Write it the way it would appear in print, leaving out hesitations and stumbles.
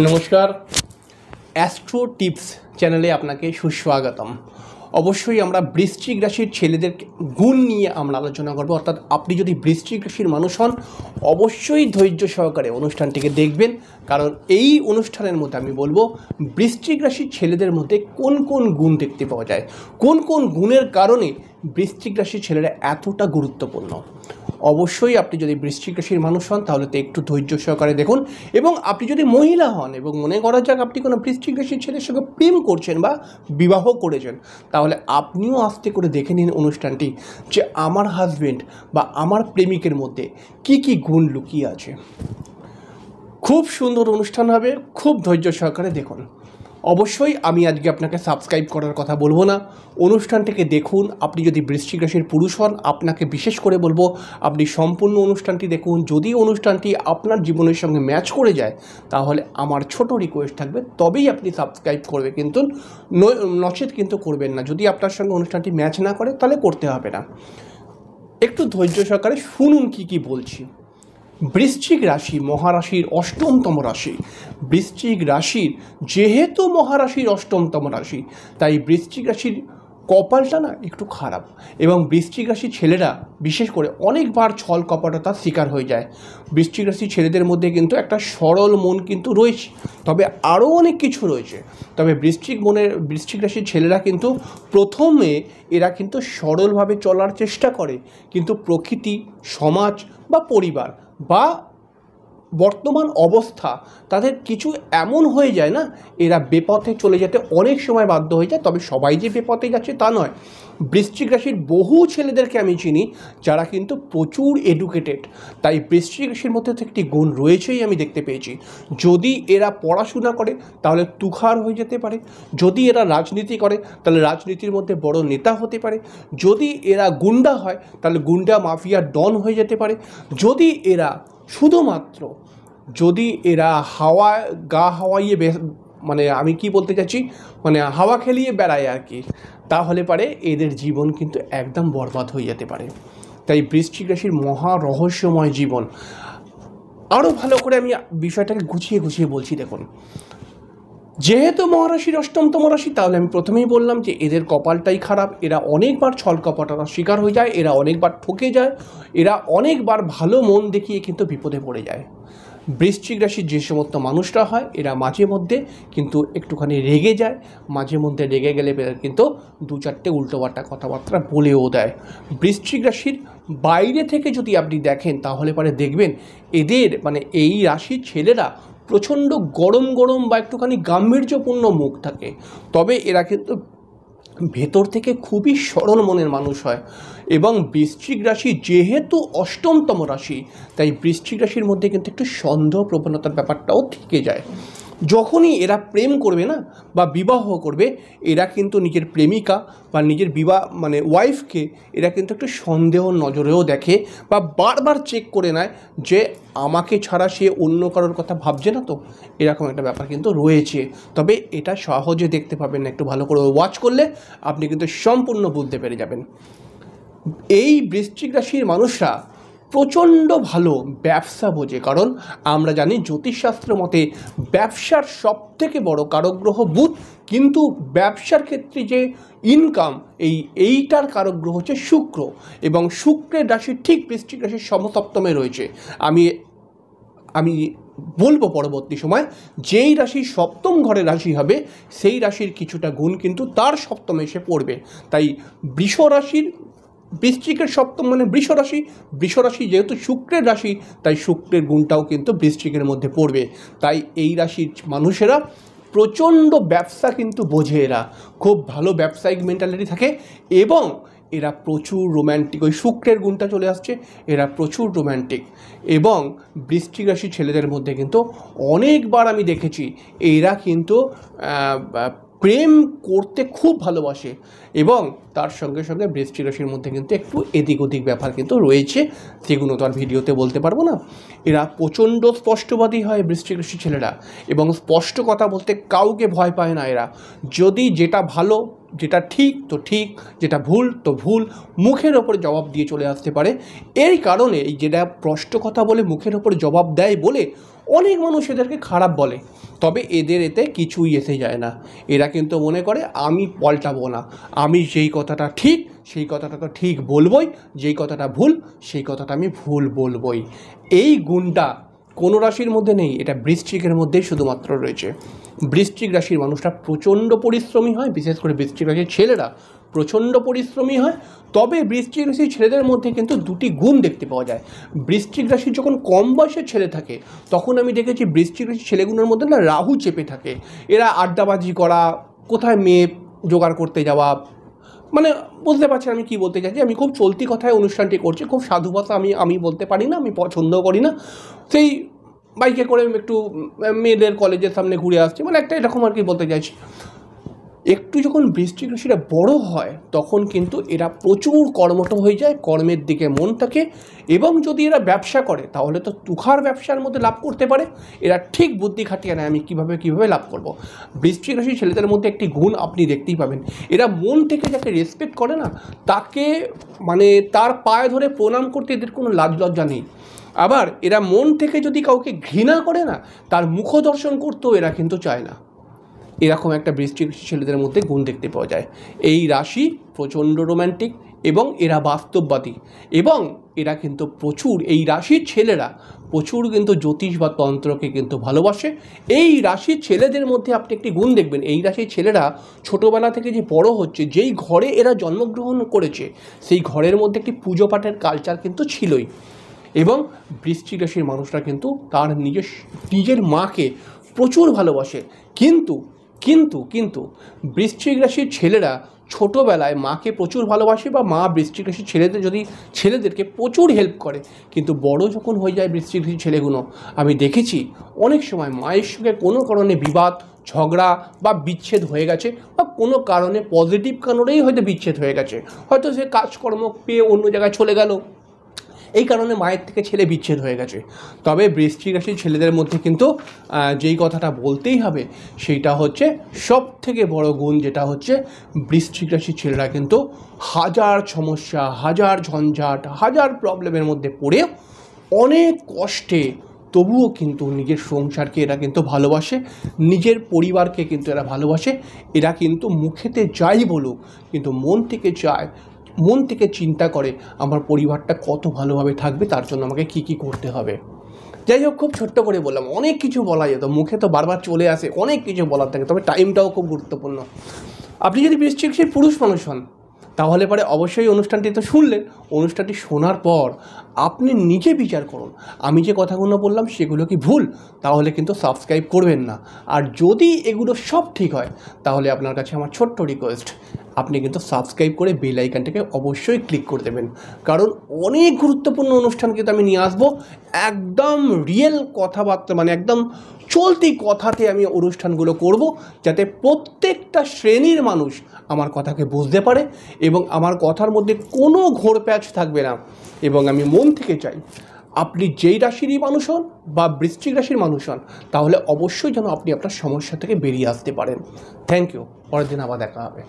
নমস্কার, astro tips চ্যানেলে আপনাকে সুস্বাগতম। অবশ্যই আমরা বৃশ্চিক রাশির ছেলেদের গুণ নিয়ে আমরা আলোচনা করব। অর্থাৎ আপনি যদি বৃশ্চিক রাশির মানুষ হন, অবশ্যই ধৈর্য সহকারে অনুষ্ঠানটিকে দেখবেন, কারণ এই অনুষ্ঠানের মধ্যে আমি বলবো বৃশ্চিক রাশির ছেলেদের মধ্যে কোন কোন গুণ দেখতে পাওয়া যায়, কোন কোন গুণের কারণে বৃশ্চিক রাশির ছেলেরা এতটা গুরুত্বপূর্ণ। অবশ্যই আপনি যদি বৃশ্চিক রাশির মানুষ হন তাহলে তো একটু ধৈর্য সহকারে দেখুন, এবং আপনি যদি মহিলা হন এবং মনে করা যাক আপনি কোনো বৃশ্চিক রাশির ছেলের সঙ্গে প্রেম করছেন বা বিবাহ করেছেন, তাহলে আপনিও আস্তে করে দেখে নিন অনুষ্ঠানটি যে আমার হাজব্যান্ড বা আমার প্রেমিকের মধ্যে কি কি গুণ লুকিয়ে আছে। খুব সুন্দর অনুষ্ঠান হবে, খুব ধৈর্য সহকারে দেখুন। অবশ্যই আমি আজকে আপনাকে সাবস্ক্রাইব করার কথা বলবো না, অনুষ্ঠানটিকে দেখুন। আপনি যদি বৃশ্চিক রাশির পুরুষ হন, আপনাকে বিশেষ করে বলবো আপনি সম্পূর্ণ অনুষ্ঠানটি দেখুন। যদি অনুষ্ঠানটি আপনার জীবনের সঙ্গে ম্যাচ করে যায় তাহলে আমার ছোট রিকোয়েস্ট থাকবে, তবেই আপনি সাবস্ক্রাইব করবে, কিন্তু নচেত কিন্তু করবেন না। যদি আপনার সঙ্গে অনুষ্ঠানটি ম্যাচ না করে তাহলে করতে হবে না। একটু ধৈর্য সহকারে শুনুন কি কি বলছি। বৃশ্চিক রাশি মহারাশির অষ্টমতম রাশি। বৃশ্চিক রাশির যেহেতু মহারাশির অষ্টমতম রাশি, তাই বৃশ্চিক রাশির কপালটা না একটু খারাপ, এবং বৃশ্চিক রাশির ছেলেরা বিশেষ করে অনেকবার ছল কপটতার শিকার হয়ে যায়। বৃশ্চিক রাশির ছেলেদের মধ্যে কিন্তু একটা সরল মন কিন্তু রয়েছে, তবে আরও অনেক কিছু রয়েছে। তবে বৃশ্চিক রাশির ছেলেরা কিন্তু প্রথমে এরা কিন্তু সরলভাবে চলার চেষ্টা করে, কিন্তু প্রকৃতি, সমাজ বা পরিবার বা বর্তমান অবস্থা তাদের কিছু এমন হয়ে যায় না, এরা বেপথে চলে যেতে অনেক সময় বাধ্য হয়ে যায়। তবে সবাই যে বেপথে যাচ্ছে তা নয়। বৃশ্চিক রাশির বহু ছেলেদেরকে আমি চিনি যারা কিন্তু প্রচুর এডুকেটেড, তাই বৃশ্চিক রাশির মধ্যে তো একটি গুণ রয়েছেই আমি দেখতে পেয়েছি। যদি এরা পড়াশোনা করে তাহলে তুখার হয়ে যেতে পারে, যদি এরা রাজনীতি করে তাহলে রাজনীতির মধ্যে বড় নেতা হতে পারে, যদি এরা গুন্ডা হয় তাহলে গুন্ডা মাফিয়া ডন হয়ে যেতে পারে, যদি এরা শুধুমাত্র গা হাওয়াইয়ে মানে আমি কি বলতে চাচ্ছি, মানে হাওয়া খেলিয়ে বেড়ায় আর কি, তাহলে পারে এদের জীবন কিন্তু একদম বরবাদ হয়ে যেতে পারে। তাই বৃশ্চিক রাশির মহা রহস্যময় জীবন। আরও ভালো করে আমি বিষয়টাকে গুছিয়ে বলছি। দেখুন, যেহেতু মহারাশির অষ্টমতম রাশি, তাহলে আমি প্রথমেই বললাম যে এদের কপালটাই খারাপ। এরা অনেকবার ছল কপটতার শিকার হয়ে যায়, এরা অনেকবার ঠকে যায়, এরা অনেকবার ভালো মন দেখিয়ে কিন্তু বিপদে পড়ে যায়। বৃশ্চিক রাশির যে সমস্ত মানুষরা হয় এরা মাঝে মধ্যে কিন্তু একটুখানি রেগে যায়, মাঝে মধ্যে রেগে গেলে কিন্তু দু চারটে উল্টোপাল্টা কথাবার্তা বলেও দেয়। বৃশ্চিক রাশির বাইরে থেকে যদি আপনি দেখেন তাহলে পরে দেখবেন এদের মানে এই রাশির ছেলেরা প্রচণ্ড গরম বা একটুখানি গাম্ভীর্যপূর্ণ মুখ থাকে, তবে এরা কিন্তু ভেতর থেকে খুবই সরল মনের মানুষ হয়। এবং বৃশ্চিক রাশি যেহেতু অষ্টমতম রাশি, তাই বৃশ্চিক রাশির মধ্যে কিন্তু একটু সন্দেহ প্রবণতার ব্যাপারটাও থেকে যায়। যখনই এরা প্রেম করবে না বা বিবাহ করবে, এরা কিন্তু নিজের প্রেমিকা বা নিজের ওয়াইফকে এরা কিন্তু একটু সন্দেহ নজরেও দেখে বা বারবার চেক করে নেয় যে আমাকে ছাড়া সে অন্য কারোর কথা ভাবছে না তো, এরকম একটা ব্যাপার কিন্তু রয়েছে। তবে এটা সহজে দেখতে পাবেন না, একটু ভালো করে ওয়াচ করলে আপনি কিন্তু সম্পূর্ণ বুঝতে পেরে যাবেন। এই বৃশ্চিক রাশির মানুষরা প্রচণ্ড ভালো ব্যবসা বোঝে, কারণ আমরা জানি জ্যোতিষশাস্ত্র মতে ব্যবসার সবথেকে বড় কারকগ্রহ বুধ, কিন্তু ব্যবসার ক্ষেত্রে যে ইনকাম এইটার কারকগ্রহ হচ্ছে শুক্র, এবং শুক্রের রাশি ঠিক বৃশ্চিক রাশির সমসপ্তমে রয়েছে। আমি বলবো পরবর্তী সময় যেই রাশি সপ্তম ঘরে রাশি হবে সেই রাশির কিছুটা গুণ কিন্তু তার সপ্তমে এসে পড়বে। তাই বৃশ্চিকের সপ্তম মানে বৃষ রাশি যেহেতু শুক্রের রাশি, তাই শুক্রের গুণটাও কিন্তু বৃশ্চিকের মধ্যে পড়বে। তাই এই রাশির মানুষেরা প্রচণ্ড ব্যবসা কিন্তু বোঝে, এরা খুব ভালো ব্যবসায়িক মেন্টালিটি থাকে, এবং এরা প্রচুর রোম্যান্টিক। ওই শুক্রের গুণটা চলে আসছে, এরা প্রচুর রোম্যান্টিক। এবং বৃশ্চিক রাশির ছেলেদের মধ্যে কিন্তু অনেকবার আমি দেখেছি এরা কিন্তু প্রেম করতে খুব ভালোবাসে, এবং তার সঙ্গে সঙ্গে বৃশ্চিক রাশির মধ্যে কিন্তু একটু এদিক ওদিক ব্যাপার কিন্তু রয়েছে, সেগুলো তো আর ভিডিওতে বলতে পারবো না। এরা প্রচণ্ড স্পষ্টবাদী হয় বৃশ্চিক রাশির ছেলেরা, এবং স্পষ্ট কথা বলতে কাউকে ভয় পায় না এরা। যদি যেটা ভালো, যেটা ঠিক তো ঠিক, যেটা ভুল তো ভুল, মুখের ওপর জবাব দিয়ে চলে আসতে পারে। এই কারণে যেটা স্পষ্ট কথা বলে মুখের ওপর জবাব দেয় বলে অনেক মানুষ এদেরকে খারাপ বলে, তবে এদের এতে কিছুই এসে যায় না। এরা কিন্তু মনে করে আমি পাল্টাবো না, আমি যেই কথাটা ঠিক সেই কথাটা তো ঠিক বলবই, যেই কথাটা ভুল সেই কথাটা আমি ভুল বলবই। এই গুণটা কোনো রাশির মধ্যে নেই, এটা বৃশ্চিকের মধ্যেই শুধুমাত্র রয়েছে। বৃশ্চিক রাশির মানুষরা প্রচণ্ড পরিশ্রমী হয়, বিশেষ করে বৃশ্চিক রাশির ছেলেরা প্রচণ্ড পরিশ্রমী হয়। তবে বৃশ্চিক রাশির ছেলেদের মধ্যে কিন্তু দুটি গুণ দেখতে পাওয়া যায়। বৃশ্চিক রাশির যখন কম বয়সের ছেলে থাকে তখন আমি দেখেছি বৃশ্চিক রাশির ছেলেগুলোর মধ্যে না রাহু চেপে থাকে। এরা আড্ডাবাজি করা, কোথায় মেয়ে জোগাড় করতে যাওয়া, মানে বুঝতে পারছেন আমি কী বলতে চাইছি। আমি খুব চলতি কথায় অনুষ্ঠানটি করছি, খুব সাধু ভাষা আমি বলতে পারি না, আমি পছন্দও করি না। সেই বাইকে করে একটু মেয়েদের কলেজের সামনে ঘুরে আসছি, মানে একটা এরকম আর কি বলতে চাইছি। একটু যখন বৃশ্চিক রাশিটা বড় হয় তখন কিন্তু এরা প্রচুর কর্মঠ হয়ে যায়, কর্মের দিকে মন থাকে। এবং যদি এরা ব্যবসা করে তাহলে তো তুখার ব্যবসার মধ্যে লাভ করতে পারে। এরা ঠিক বুদ্ধি খাটিয়ে নেয় আমি কীভাবে লাভ করব। বৃশ্চিক রাশির ছেলেদের মধ্যে একটি গুণ আপনি দেখতেই পাবেন, এরা মন থেকে যাকে রেসপেক্ট করে না তাকে মানে তার পায়ে ধরে প্রণাম করতে এদের কোনো লাজ লজ্জা নেই। আবার এরা মন থেকে যদি কাউকে ঘৃণা করে না তার মুখ দর্শন করতেও এরা কিন্তু চায় না। এরকম একটা বৃশ্চিক ছেলেদের মধ্যে গুণ দেখতে পাওয়া যায়। এই রাশি প্রচণ্ড রোম্যান্টিক এবং এরা বাস্তববাদী, এবং এরা কিন্তু প্রচুর, এই রাশির ছেলেরা প্রচুর কিন্তু জ্যোতিষ বা তন্ত্রকে কিন্তু ভালোবাসে। এই রাশির ছেলেদের মধ্যে আপনি একটি গুণ দেখবেন, এই রাশির ছেলেরা ছোটোবেলা থেকে যে বড় হচ্ছে, যেই ঘরে এরা জন্মগ্রহণ করেছে সেই ঘরের মধ্যে একটি পুজো পাঠের কালচার কিন্তু ছিলই। এবং বৃশ্চিক রাশির মানুষরা কিন্তু তার নিজের মাকে প্রচুর ভালোবাসে। কিন্তু কিন্তু কিন্তু বৃশ্চিক রাশির ছেলেরা ছোটোবেলায় মাকে প্রচুর ভালোবাসে, বা মা বৃশ্চিক রাশির ছেলেদেরকে প্রচুর হেল্প করে। কিন্তু বড় যখন হয়ে যায় বৃশ্চিক রাশির ছেলেগুলো, আমি দেখেছি অনেক সময় মায়ের সঙ্গে কোনো কারণে বিবাদ ঝগড়া বা বিচ্ছেদ হয়ে গেছে, বা কোনো কারণে পজিটিভ কারণেই হয়তো বিচ্ছেদ হয়ে গেছে, হয়তো সে কাজকর্ম পেয়ে অন্য জায়গায় চলে গেল, এই কারণে মায়ের থেকে ছেলে বিচ্ছেদ হয়ে গেছে। তবে বৃশ্চিক রাশির ছেলেদের মধ্যে কিন্তু যেই কথাটা বলতেই হবে সেইটা হচ্ছে সব থেকে বড় গুণ, যেটা হচ্ছে বৃশ্চিক রাশির ছেলেরা কিন্তু হাজার সমস্যা, হাজার ঝঞ্ঝাট, হাজার প্রবলেমের মধ্যে পড়ে অনেক কষ্টে তবুও কিন্তু নিজের সংসারকে এরা কিন্তু ভালোবাসে, নিজের পরিবারকে কিন্তু এরা ভালোবাসে। এরা কিন্তু মুখেতে যাই বলুক কিন্তু মন থেকে চায়, মন থেকে চিন্তা করে আমার পরিবারটা কত ভালোভাবে থাকবে, তার জন্য আমাকে কী কী করতে হবে। যাই হোক, খুব ছোট্ট করে বললাম, অনেক কিছু বলা যেত, মুখে তো বারবার চলে আসে, অনেক কিছু বলার থাকে, তবে টাইমটাও খুব গুরুত্বপূর্ণ। আপনি যদি বৃশ্চিক রাশির পুরুষ মানুষ হন তাহলে পরে অবশ্যই অনুষ্ঠানটি তো শুনলেন, অনুষ্ঠানটি শোনার পর আপনি নিজে বিচার করুন আমি যে কথাগুলো বললাম সেগুলো কি ভুল, তাহলে কিন্তু সাবস্ক্রাইব করবেন না। আর যদি এগুলো সব ঠিক হয় তাহলে আপনার কাছে আমার ছোট্ট রিকোয়েস্ট, আপনি কিন্তু সাবস্ক্রাইব করে বেল আইকনটাকে অবশ্যই ক্লিক করে দেবেন, কারণ অনেক গুরুত্বপূর্ণ অনুষ্ঠান কিন্তু আমি নিয়ে আসবো। একদম রিয়েল কথাবার্তা, মানে একদম চলতি কথাতে আমি অনুষ্ঠানগুলো করব, যাতে প্রত্যেকটা শ্রেণীর মানুষ আমার কথাকে বুঝতে পারে এবং আমার কথার মধ্যে কোনো ঘোরপ্যাচ থাকবে না। এবং আমি মন থেকে চাই আপনি যেই রাশিরই মানুষ হন বা বৃশ্চিক রাশির মানুষ হন, তাহলে অবশ্যই যেন আপনি আপনার সমস্যা থেকে বেরিয়ে আসতে পারেন। থ্যাংক ইউ, পরের দিন আবার দেখা হবে।